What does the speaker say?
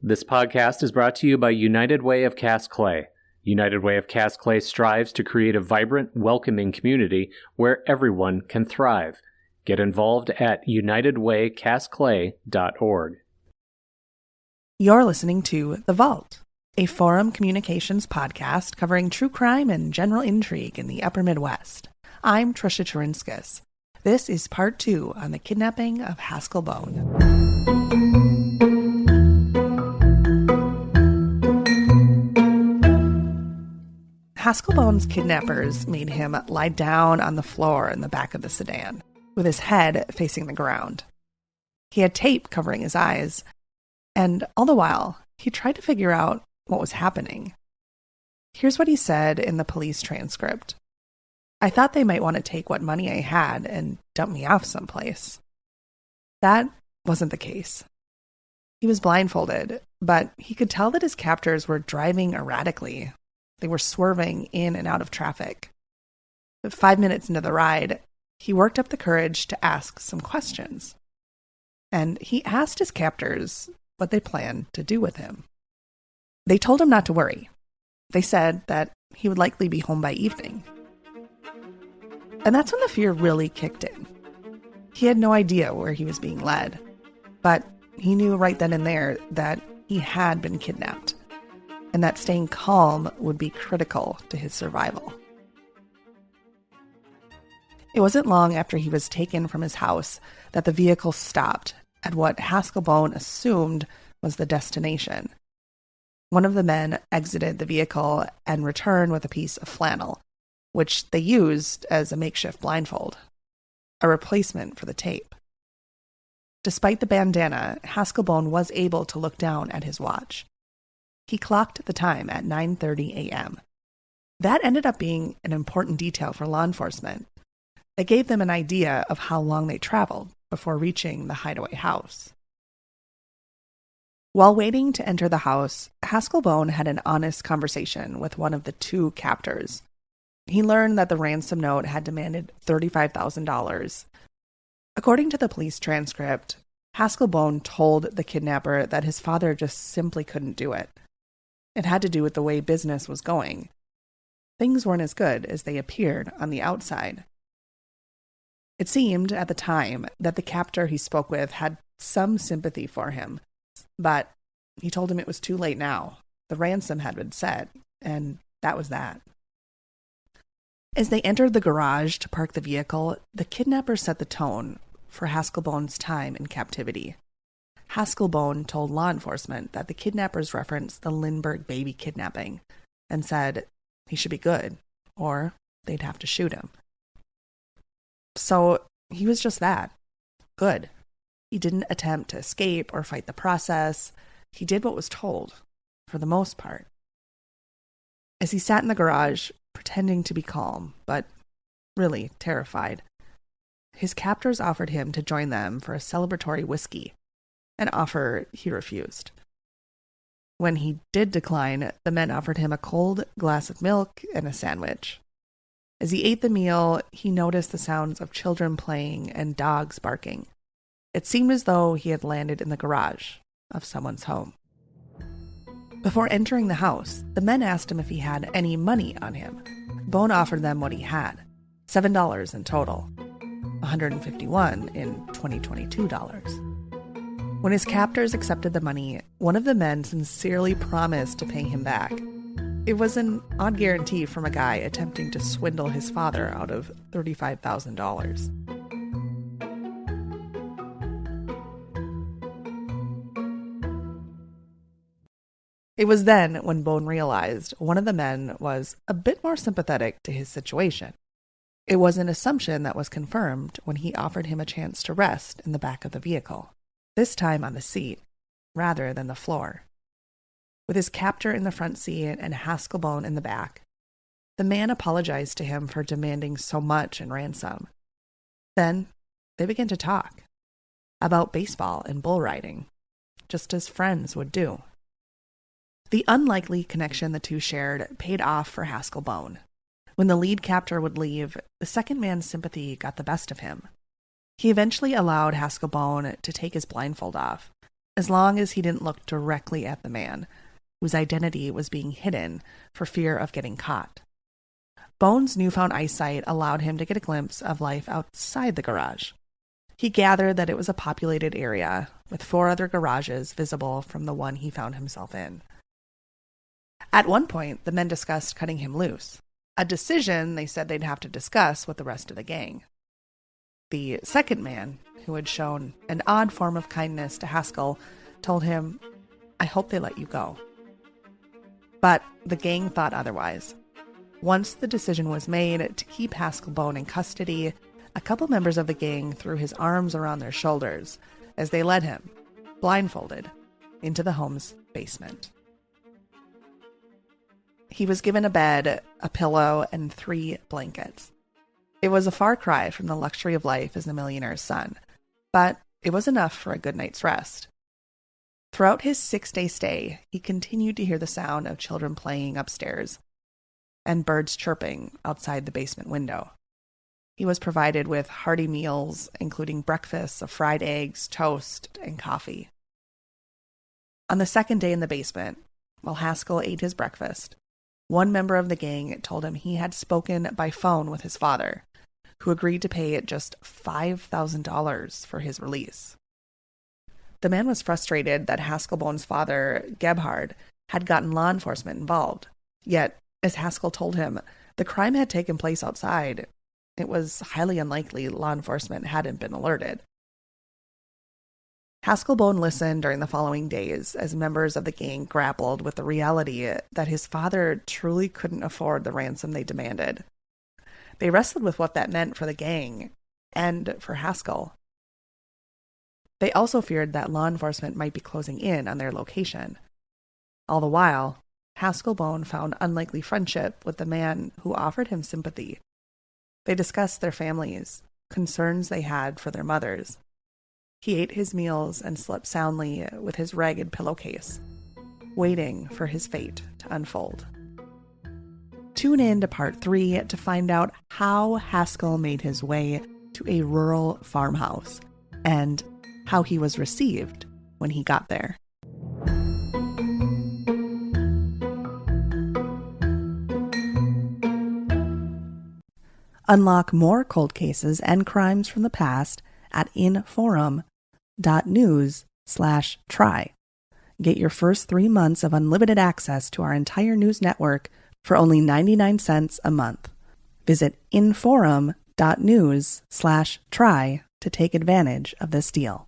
This podcast is brought to you by United Way of Cast Clay. United Way of Cast Clay strives to create a vibrant, welcoming community where everyone can thrive. Get involved at unitedwaycastclay.org. You're listening to The Vault, a Forum Communications podcast covering true crime and general intrigue in the Upper Midwest. I'm Trisha Taurinskas. This is part 2 on the kidnapping of Haskell Bohn. Haskell Bohn's kidnappers made him lie down on the floor in the back of the sedan, with his head facing the ground. He had tape covering his eyes, and all the while, he tried to figure out what was happening. Here's what he said in the police transcript. "I thought they might want to take what money I had and dump me off someplace." That wasn't the case. He was blindfolded, but he could tell that his captors were driving erratically. They were swerving in and out of traffic. But 5 minutes into the ride, he worked up the courage to ask some questions. And he asked his captors what they planned to do with him. They told him not to worry. They said that he would likely be home by evening. And that's when the fear really kicked in. He had no idea where he was being led, but he knew right then and there that he had been kidnapped, and that staying calm would be critical to his survival. It wasn't long after he was taken from his house that the vehicle stopped at what Haskell Bohn assumed was the destination. One of the men exited the vehicle and returned with a piece of flannel, which they used as a makeshift blindfold, a replacement for the tape. Despite the bandana, Haskell Bohn was able to look down at his watch. He clocked the time at 9:30 a.m. That ended up being an important detail for law enforcement. It gave them an idea of how long they traveled before reaching the hideaway house. While waiting to enter the house, Haskell Bohn had an honest conversation with one of the two captors. He learned that the ransom note had demanded $35,000. According to the police transcript, Haskell Bohn told the kidnapper that his father just simply couldn't do it. It had to do with the way business was going. Things weren't as good as they appeared on the outside. It seemed at the time that the captor he spoke with had some sympathy for him, but he told him it was too late now. The ransom had been set, and that was that. As they entered the garage to park the vehicle, the kidnapper set the tone for Haskell Bohn's time in captivity. Haskell Bohn told law enforcement that the kidnappers referenced the Lindbergh baby kidnapping and said he should be good, or they'd have to shoot him. So he was just that, good. He didn't attempt to escape or fight the process. He did what was told, for the most part. As he sat in the garage, pretending to be calm, but really terrified, his captors offered him to join them for a celebratory whiskey, an offer he refused. When he did decline, the men offered him a cold glass of milk and a sandwich. As he ate the meal, he noticed the sounds of children playing and dogs barking. It seemed as though he had landed in the garage of someone's home. Before entering the house, the men asked him if he had any money on him. Bohn offered them what he had, $7 in total, $151 in 2022 dollars. When his captors accepted the money, one of the men sincerely promised to pay him back. It was an odd guarantee from a guy attempting to swindle his father out of $35,000. It was then when Bohn realized one of the men was a bit more sympathetic to his situation. It was an assumption that was confirmed when he offered him a chance to rest in the back of the vehicle, this time on the seat rather than the floor. With his captor in the front seat and Haskell Bohn in the back, the man apologized to him for demanding so much in ransom. Then they began to talk about baseball and bull riding, just as friends would do. The unlikely connection the two shared paid off for Haskell Bohn. When the lead captor would leave, the second man's sympathy got the best of him. He eventually allowed Haskell Bohn to take his blindfold off, as long as he didn't look directly at the man, whose identity was being hidden for fear of getting caught. Bohn's newfound eyesight allowed him to get a glimpse of life outside the garage. He gathered that it was a populated area, with 4 other garages visible from the one he found himself in. At one point, the men discussed cutting him loose, a decision they said they'd have to discuss with the rest of the gang. The second man, who had shown an odd form of kindness to Haskell, told him, "I hope they let you go." But the gang thought otherwise. Once the decision was made to keep Haskell Bohn in custody, a couple members of the gang threw his arms around their shoulders as they led him, blindfolded, into the home's basement. He was given a bed, a pillow, and 3 blankets. It was a far cry from the luxury of life as the millionaire's son, but it was enough for a good night's rest. Throughout his 6-day stay, he continued to hear the sound of children playing upstairs and birds chirping outside the basement window. He was provided with hearty meals, including breakfasts of fried eggs, toast, and coffee. On the 2nd day in the basement, while Haskell ate his breakfast, one member of the gang told him he had spoken by phone with his father, who agreed to pay just $5,000 for his release. The man was frustrated that Haskell Bohn's father, Gebhard, had gotten law enforcement involved. Yet, as Haskell told him, the crime had taken place outside. It was highly unlikely law enforcement hadn't been alerted. Haskell Bohn listened during the following days as members of the gang grappled with the reality that his father truly couldn't afford the ransom they demanded. They wrestled with what that meant for the gang and for Haskell. They also feared that law enforcement might be closing in on their location. All the while, Haskell Bohn found unlikely friendship with the man who offered him sympathy. They discussed their families, concerns they had for their mothers. He ate his meals and slept soundly with his ragged pillowcase, waiting for his fate to unfold. Tune in to part 3 to find out how Haskell made his way to a rural farmhouse and how he was received when he got there. Unlock more cold cases and crimes from the past at inforum.news/try. Get your first 3 months of unlimited access to our entire news network for only 99 cents a month. Visit inforum.news/try to take advantage of this deal.